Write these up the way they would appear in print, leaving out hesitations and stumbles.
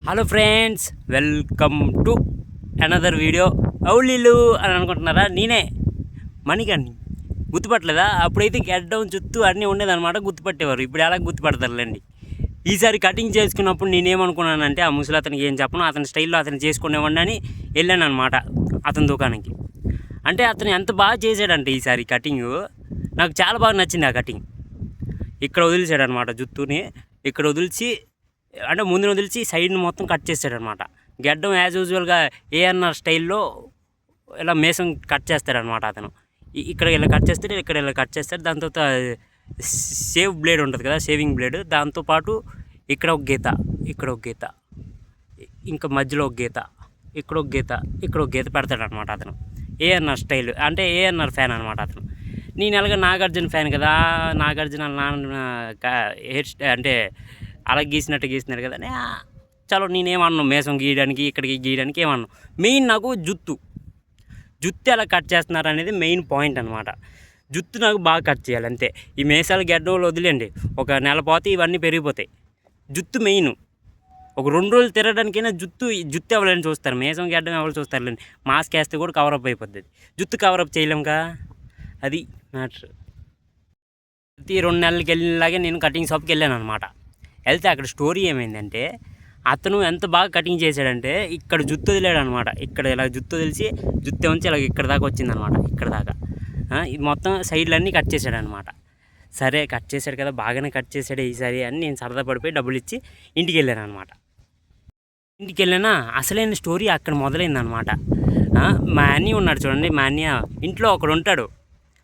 Hello friends, welcome to another video. అవులీలు అని అనుకుంటున్నారా? నేనే మణికండి. గుర్తుపట్టలేదా? అప్పుడైతే గెడ్డం చుట్టూ అన్నీ ఉండేదన్నమాట, గుర్తుపట్టేవారు. ఇప్పుడు ఎలా గుర్తుపడతారులేండి. ఈసారి కటింగ్ చేసుకున్నప్పుడు నేనేమనుకున్నానంటే, ఆ ముసలి అతనికి ఏం చెప్పను, అతని స్టైల్లో అతను చేసుకునేవాడిని అని వెళ్ళాను అనమాట అతని దుకాణానికి. అంటే అతను ఎంత బాగా చేశాడంటే ఈసారి కటింగ్ నాకు చాలా బాగా నచ్చింది. ఆ కటింగ్ ఇక్కడ వదిలేసాడు అనమాట, జుట్టుని ఇక్కడ వదిలిచి, అంటే ముందుని వదిలిచి సైడ్ని మొత్తం కట్ చేస్తాడనమాట. గెడ్డం యాజ్ యూజువల్గా ఏఎన్ఆర్ స్టైల్లో ఇలా మేసం కట్ చేస్తాడనమాట అతను. ఇక్కడ ఇలా కట్ చేస్తాడు, ఇక్కడ ఇలా కట్ చేస్తాడు. దాని తర్వాత సేవ్ బ్లేడ్ ఉంటుంది కదా, సేవింగ్ బ్లేడ్, దాంతోపాటు ఇక్కడ ఒక గీత, ఇక్కడ ఒక గీత, ఇంకా మధ్యలో ఒక గీత, ఇక్కడ ఒక గీత, ఇక్కడ ఒక గీత పెడతాడనమాట అతను. ఏఎన్ఆర్ స్టైల్ అంటే ఏఎన్ఆర్ ఫ్యాన్ అనమాట అతను. నేను ఎలాగ నాగార్జున ఫ్యాన్ కదా, నాగార్జున నాన్న హెయిర్ అంటే అలా గీసినాడు కదా. చలో నేనేమన్నాను, మేసం గీయడానికి ఇక్కడికి గీయడానికి ఏమన్నాను. మెయిన్ నాకు జుత్తు ఎలా కట్ చేస్తున్నారు అనేది మెయిన్ పాయింట్ అనమాట. జుత్తు నాకు బాగా కట్ చేయాలి అంతే. ఈ మేసాలు గెడ్డలు వదిలేండి, ఒక నెల పోతే ఇవన్నీ పెరిగిపోతాయి. జుత్తు మెయిన్. ఒక 2 రోజులు తిరగడానికైనా జుత్తు ఎవరైనా చూస్తారు, మేసం గెడ్డం ఎవరు చూస్తారులేండి. మాస్క్ వేస్తే కూడా కవరప్ అయిపోద్ది. జుత్తు కవరప్ చేయలేంగా, అది మ్యాటర్. ప్రతి 2 నెలలకి వెళ్ళినలాగే నేను కటింగ్ షాప్కి వెళ్ళాను అనమాట. వెళ్తే అక్కడ స్టోరీ ఏమైందంటే, అతను ఎంత బాగా కటింగ్ చేశాడంటే, ఇక్కడ జుత్తు వదిలేడు అనమాట. ఇక్కడ ఇలా జుత్తు వదిలిచి జుత్తు ఉంచి ఇలా ఇక్కడ దాకా వచ్చిందనమాట, ఇక్కడ దాకా. ఇది మొత్తం సైడ్లన్నీ కట్ చేశాడు అనమాట. సరే కట్ చేశాడు కదా, బాగానే కట్ చేశాడు ఈసారి అని నేను సరదా పడిపోయి డబ్బులు ఇచ్చి ఇంటికి వెళ్ళాను అనమాట. ఇంటికి వెళ్ళానా, అసలైన స్టోరీ అక్కడ మొదలైందనమాట. మా అన్నయ్య ఉన్నాడు చూడండి, మా అన్నయ్య ఇంట్లో ఒకడు ఉంటాడు.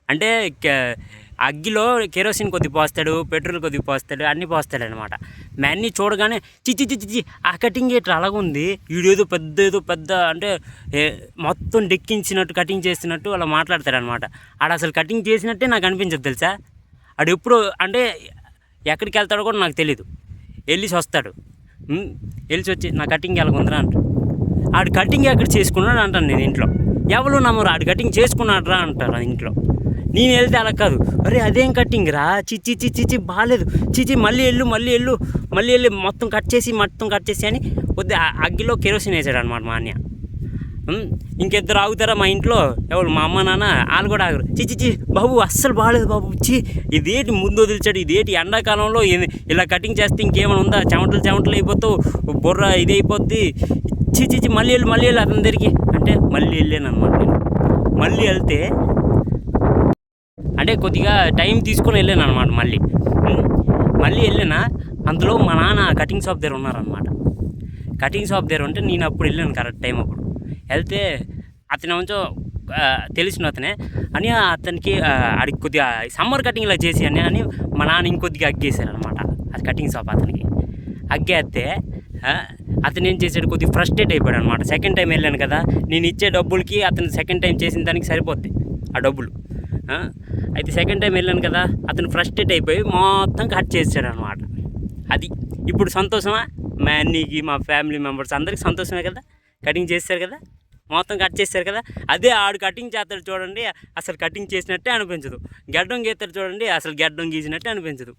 అంటే అగ్గిలో కెరోసిన్ కొద్ది పోస్తాడు, పెట్రోల్ కొద్ది పోస్తాడు, అన్నీ పోస్తాడు అనమాట. మా అన్నయ్య చూడగానే చిచ్చి ఆ కటింగ్ ఎట్లా అలాగుంది, వీడేదో పెద్ద అంటే మొత్తం డెక్కించినట్టు కటింగ్ చేస్తున్నట్టు అలా మాట్లాడతాడు అనమాట. ఆడ అసలు కటింగ్ చేసినట్టే నాకు అనిపించదు తెలుసా. ఆడు ఎప్పుడు అంటే ఎక్కడికి వెళ్తాడో కూడా నాకు తెలీదు. వెళ్ళిసి వస్తాడు, వెళ్ళి వచ్చి నా కటింగ్ ఎలాగుందిరా అంటాడు. ఆడు కటింగ్ ఎక్కడ చేసుకున్నాడు అంటాను నేను ఇంట్లో. ఎవరు నమ్మరు, ఆడు కటింగ్ చేసుకున్నాడు రా అంటారు ఇంట్లో. నేను వెళ్తే అలా కాదు, అరే అదేం కటింగ్ రా, చిచ్చి బాగాలేదు, చిచి మళ్ళీ వెళ్ళి మొత్తం కట్ చేసి అని కొద్ది అగ్గిలో కెరోసిన్ వేసాడు అనమాట మా అన్నయ్య. ఇంకిద్దరు ఆగుతారా మా ఇంట్లో, ఎవరు మా అమ్మ నాన్న, వాళ్ళు కూడా ఆగరు. చిచి బాబు అస్సలు బాగాలేదు బాబు, ఇదేంటి ముందు వదిలిచాడు, ఇదేంటి ఎండాకాలంలో ఇలా కటింగ్ చేస్తే ఇంకేమైనా ఉందా, చెమటలు అయిపోతావు, బుర్ర ఇది అయిపోద్ది, చిచి మళ్ళీ వెళ్ళి అతని దగ్గరికి అంటే మళ్ళీ వెళ్ళాను అనమాట. నేను మళ్ళీ వెళ్తే అంటే కొద్దిగా టైం తీసుకొని వెళ్ళాను అనమాట. మళ్ళీ వెళ్ళినా, అందులో మా నాన్న కటింగ్ షాప్ దగ్గర ఉన్నారనమాట. కటింగ్ షాప్ దగ్గర ఉంటే నేను అప్పుడు వెళ్ళాను కరెక్ట్ టైం. అప్పుడు వెళ్తే అతను కొంచెం తెలిసిన అతనే అని, అతనికి అడిగి కొద్దిగా సమ్మర్ కటింగ్ ఇలా చేసి అని మా నాన్న ఇంకొద్దిగా అగ్గేశారనమాట. అది కటింగ్ షాప్ అతనికి అగ్గేస్తే అతను ఏం చేశాడు, కొద్దిగా ఫ్రస్ట్రేట్ అయిపోయాడు అనమాట. సెకండ్ టైం వెళ్ళాను కదా, నేను ఇచ్చే డబ్బులకి అతను సెకండ్ టైం చేసిన దానికి సరిపోద్ది ఆ డబ్బులు. అయితే సెకండ్ టైం వెళ్ళాను కదా, అతను ఫ్రస్ట్రేట్ అయిపోయి మొత్తం కట్ చేశాడు అనమాట. అది ఇప్పుడు సంతోషమా? మా అన్నీకి, మా ఫ్యామిలీ మెంబర్స్ అందరికీ సంతోషమే కదా, కటింగ్ చేశారు కదా, మొత్తం కట్ చేశారు కదా. అదే ఆడు కటింగ్ చేస్తాడు చూడండి, అసలు కటింగ్ చేసినట్టే అనిపించదు. గడ్డం గీస్తాడు చూడండి, అసలు గడ్డం గీసినట్టే అనిపించదు.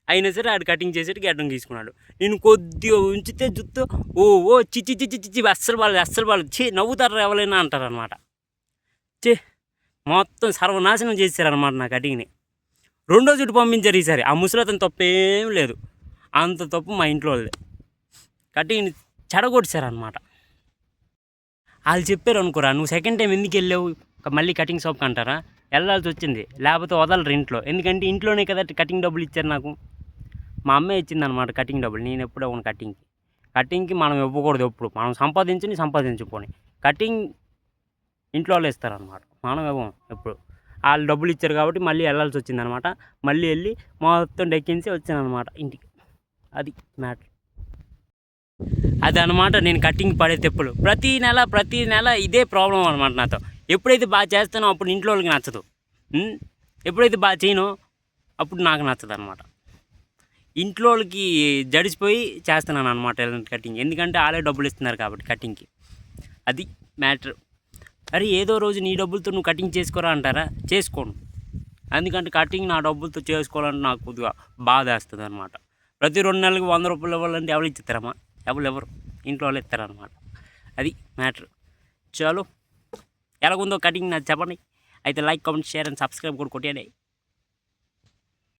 అయినా సరే ఆడు కటింగ్ చేసేటి గడ్డం గీసుకున్నాడు. నేను కొద్దిగా ఉంచితే జుత్తు ఓ చిచ్చి అస్సలు బాగాలేదు నవ్వుతారు ఎవరైనా అంటారు అనమాట. మొత్తం సర్వనాశనం చేశారనమాట నా కటింగ్ని. 2వ జుట్టు పంపించారు ఈసారి. ఆ ముసలి అతను తప్పేం లేదు, అంత తప్పు మా ఇంట్లో వాళ్ళే. కటింగ్ని చెడగొట్టారనమాట. వాళ్ళు చెప్పారు అనుకోరా, నువ్వు సెకండ్ టైం ఎందుకు వెళ్ళావు మళ్ళీ కటింగ్ షాప్కి అంటారా? వెళ్ళాల్సి వచ్చింది, లేకపోతే వదలరు ఇంట్లో. ఎందుకంటే ఇంట్లోనే కదా కటింగ్ డబ్బులు ఇచ్చారు నాకు. మా అమ్మే ఇచ్చిందనమాట కటింగ్ డబ్బులు. నేను ఎప్పుడు అవును కటింగ్కి మనం ఇవ్వకూడదు. ఎప్పుడు మనం సంపాదించుకొని కటింగ్ ఇంట్లో వాళ్ళు ఇస్తారనమాట, మనం ఇవ్వం ఎప్పుడు. వాళ్ళు డబ్బులు ఇచ్చారు కాబట్టి మళ్ళీ వెళ్ళాల్సి వచ్చిందనమాట. మళ్ళీ వెళ్ళి మొత్తం డెక్కించి వచ్చానమాట ఇంటికి. అది మ్యాటర్. అది అనమాట నేను కటింగ్ పడే తెప్పులు. ప్రతి నెల ఇదే ప్రాబ్లం అనమాట నాతో. ఎప్పుడైతే బాగా చేస్తానో అప్పుడు ఇంట్లో వాళ్ళకి నచ్చదు, ఎప్పుడైతే బాగా చేయనో అప్పుడు నాకు నచ్చదు అనమాట. ఇంట్లో వాళ్ళకి జడిసిపోయి చేస్తున్నాను అనమాట కటింగ్, ఎందుకంటే వాళ్ళే డబ్బులు ఇస్తున్నారు కాబట్టి కటింగ్కి. అది మ్యాటర్. అరే ఏదో రోజు నీ డబ్బులతో నువ్వు కటింగ్ చేసుకోరా అంటారా? చేసుకోను. ఎందుకంటే కటింగ్ నా డబ్బులతో చేసుకోవాలంటే నాకు కొద్దిగా బాధ వేస్తుంది అనమాట. ప్రతి 2 నెలలకు 100 రూపాయలు ఇవ్వాలంటే ఎవరు ఇచ్చిస్తారమ్మా? ఎవరు ఇంట్లో వాళ్ళు ఇస్తారనమాట. అది మ్యాటర్. చాలు ఎలాగుందో కటింగ్ నాకు చెప్పండి. అయితే like, comment, share and subscribe కూడా కొట్టేయండి.